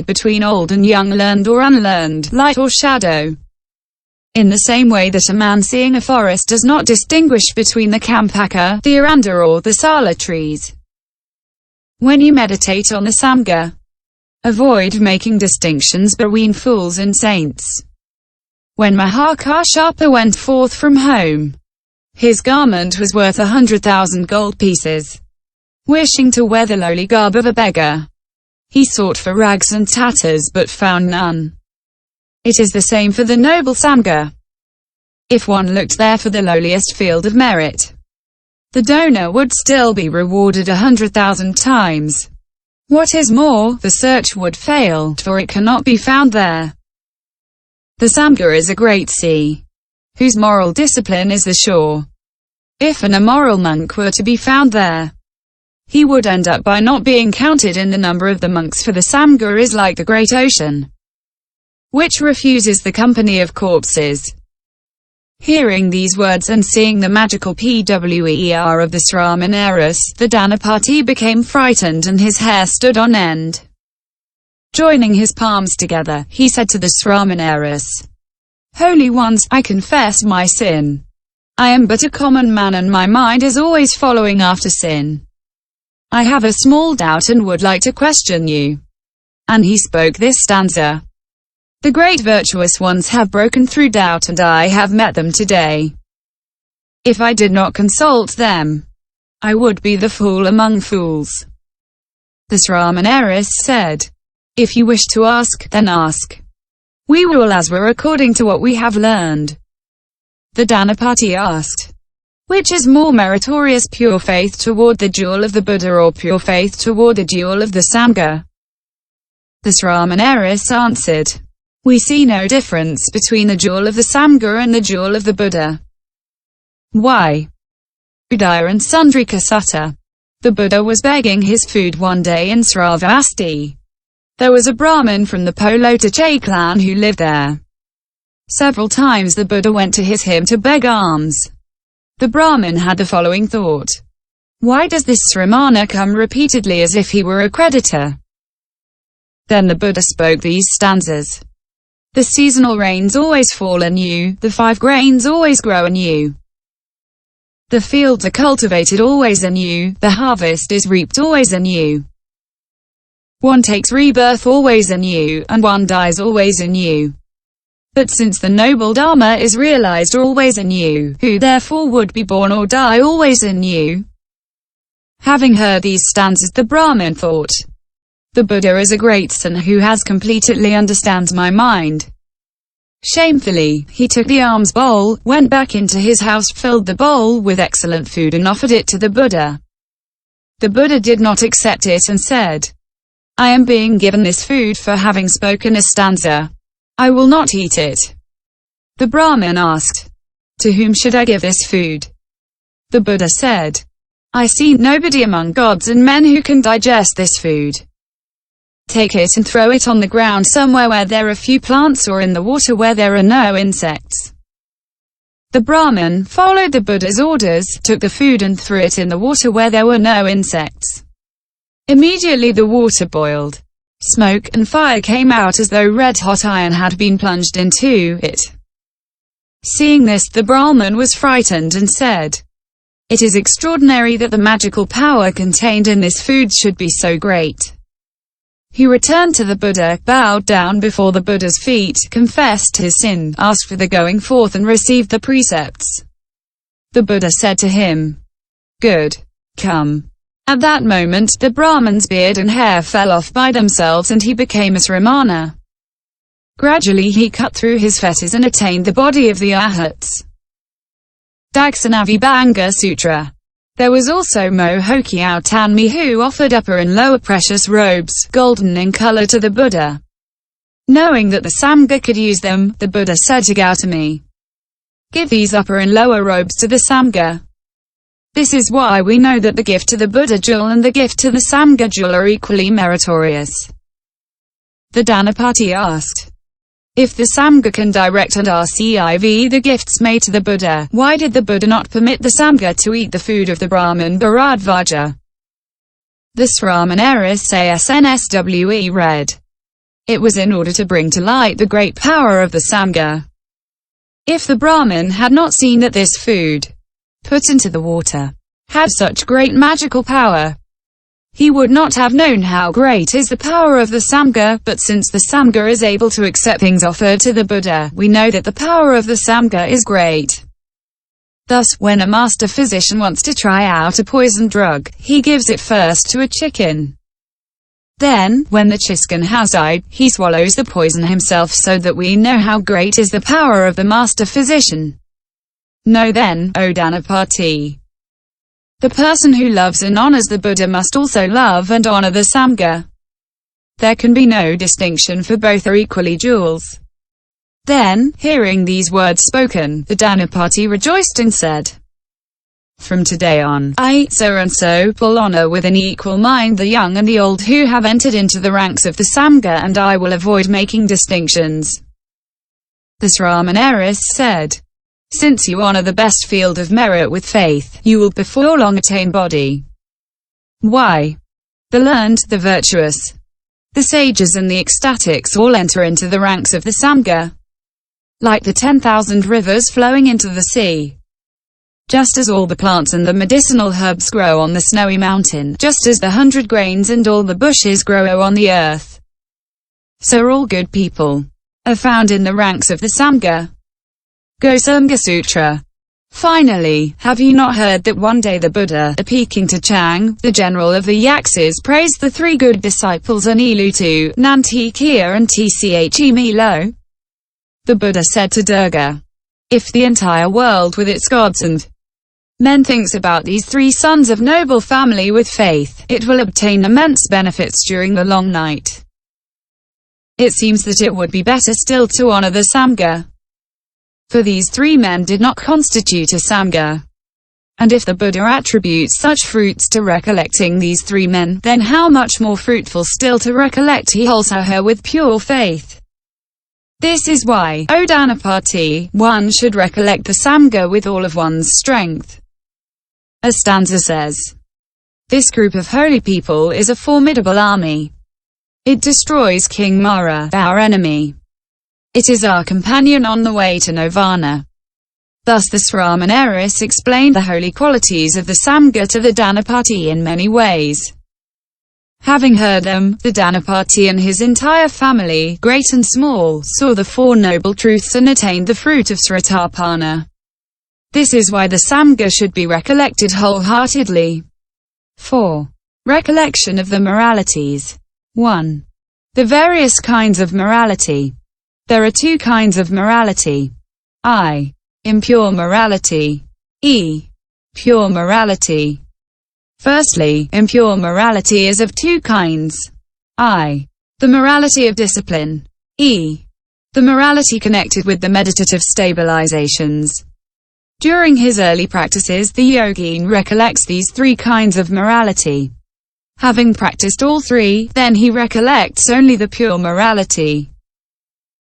between old and young, learned or unlearned, light or shadow. In the same way that a man seeing a forest does not distinguish between the kampaka, the aranda or the sala trees. When you meditate on the samgha, avoid making distinctions between fools and saints. When Mahakashapa went forth from home, his garment was worth 100,000 gold pieces. Wishing to wear the lowly garb of a beggar, he sought for rags and tatters but found none. It is the same for the noble samgha. If one looked there for the lowliest field of merit, the donor would still be rewarded 100,000 times. What is more, the search would fail, for it cannot be found there. The samgha is a great sea, whose moral discipline is the shore. If an immoral monk were to be found there, he would end up by not being counted in the number of the monks, for the samgha is like the great ocean, which refuses the company of corpses. Hearing these words and seeing the magical pwer of the sramaneras, the danapati became frightened and his hair stood on end. Joining his palms together, he said to the sramaneras, "Holy ones, I confess my sin. I am but a common man and my mind is always following after sin. I have a small doubt and would like to question you." And he spoke this stanza. The great virtuous ones have broken through doubt and I have met them today. If I did not consult them, I would be the fool among fools. The sramaneras said, "If you wish to ask, then ask. We will answer according to what we have learned." The danapati asked, "Which is more meritorious, pure faith toward the jewel of the Buddha or pure faith toward the jewel of the samgha?" The sramaneras answered, "We see no difference between the jewel of the samgha and the jewel of the Buddha." Why? Udaya and Sundrika Sutta. The Buddha was begging his food one day in Sravasti. There was a Brahmin from the Polotache clan who lived there. Several times the Buddha went to his home to beg alms. The Brahmin had the following thought: why does this sramana come repeatedly as if he were a creditor? Then the Buddha spoke these stanzas. The seasonal rains always fall anew, the 5 grains always grow anew. The fields are cultivated always anew, the harvest is reaped always anew. One takes rebirth always anew, and one dies always anew. But since the noble Dharma is realized always anew, who therefore would be born or die always anew? Having heard these stanzas, the Brahmin thought, the Buddha is a great son who has completely understands my mind. Shamefully, he took the alms bowl, went back into his house, filled the bowl with excellent food and offered it to the Buddha. The Buddha did not accept it and said, "I am being given this food for having spoken a stanza. I will not eat it." The Brahmin asked, "To whom should I give this food?" The Buddha said, "I see nobody among gods and men who can digest this food. Take it and throw it on the ground somewhere where there are few plants or in the water where there are no insects." The Brahmin followed the Buddha's orders, took the food and threw it in the water where there were no insects. Immediately the water boiled. Smoke and fire came out as though red-hot iron had been plunged into it. Seeing this, the Brahmin was frightened and said, "It is extraordinary that the magical power contained in this food should be so great." He returned to the Buddha, bowed down before the Buddha's feet, confessed his sin, asked for the going forth and received the precepts. The Buddha said to him, "Good. Come." At that moment, the Brahmin's beard and hair fell off by themselves and he became a sramana. Gradually he cut through his fetters and attained the body of the arhats. Daksanavibhanga Sutra. There was also Mohokyao Tanmi who offered upper and lower precious robes, golden in color, to the Buddha. Knowing that the samgha could use them, the Buddha said to Gautami, "Give these upper and lower robes to the samgha." This is why we know that the gift to the Buddha jewel and the gift to the samgha jewel are equally meritorious. The danapati asked, if the samgha can direct and receive the gifts made to the Buddha, why did the Buddha not permit the samgha to eat the food of the Brahmin Bharadvaja? The sramaneras ASNSWE read, It was in order to bring to light the great power of the samgha. If the Brahmin had not seen that this food, put into the water, had such great magical power, he would not have known how great is the power of the samgha, but since the samgha is able to accept things offered to the Buddha, we know that the power of the samgha is great. Thus, when a master physician wants to try out a poison drug, he gives it first to a chicken. Then, when the chicken has died, he swallows the poison himself, so that we know how great is the power of the master physician. Know then, O danapati, the person who loves and honors the Buddha must also love and honor the samgha. There can be no distinction, for both are equally jewels. Then, hearing these words spoken, the danapati rejoiced and said, from today on, I, so and so, will honor with an equal mind the young and the old who have entered into the ranks of the samgha, and I will avoid making distinctions. The sramaneras said, since you honor the best field of merit with faith, you will before long attain bodhi. Why? The learned, the virtuous, the sages and the ecstatics all enter into the ranks of the samgha, like the 10,000 rivers flowing into the sea. Just as all the plants and the medicinal herbs grow on the snowy mountain, just as the 100 grains and all the bushes grow on the earth, so all good people are found in the ranks of the samgha. Go Samgha Sutra. Finally, have you not heard that one day the Buddha, speaking to Chang, the general of the Yaksis, praised the three good disciples Anilutu, Nantikia and Tche Milo? The Buddha said to Durga, if the entire world with its gods and men thinks about these three sons of noble family with faith, it will obtain immense benefits during the long night. It seems that it would be better still to honor the samgha, for these three men did not constitute a samgha. And if the Buddha attributes such fruits to recollecting these three men, then how much more fruitful still to recollect he also her with pure faith. This is why, O danapati, one should recollect the samgha with all of one's strength. A stanza says, this group of holy people is a formidable army. It destroys King Mara, our enemy. It is our companion on the way to nirvana. Thus the sramaneras explained the holy qualities of the samgha to the danapati in many ways. Having heard them, the danapati and his entire family, great and small, saw the Four Noble Truths and attained the fruit of sratapana. This is why the samgha should be recollected wholeheartedly. 4. Recollection of the moralities. 1. The various kinds of morality. There are two kinds of morality. I. Impure morality. E. Pure morality. Firstly, impure morality is of two kinds. I. The morality of discipline. E. The morality connected with the meditative stabilizations. During his early practices, the yogin recollects these three kinds of morality. Having practiced all three, then he recollects only the pure morality.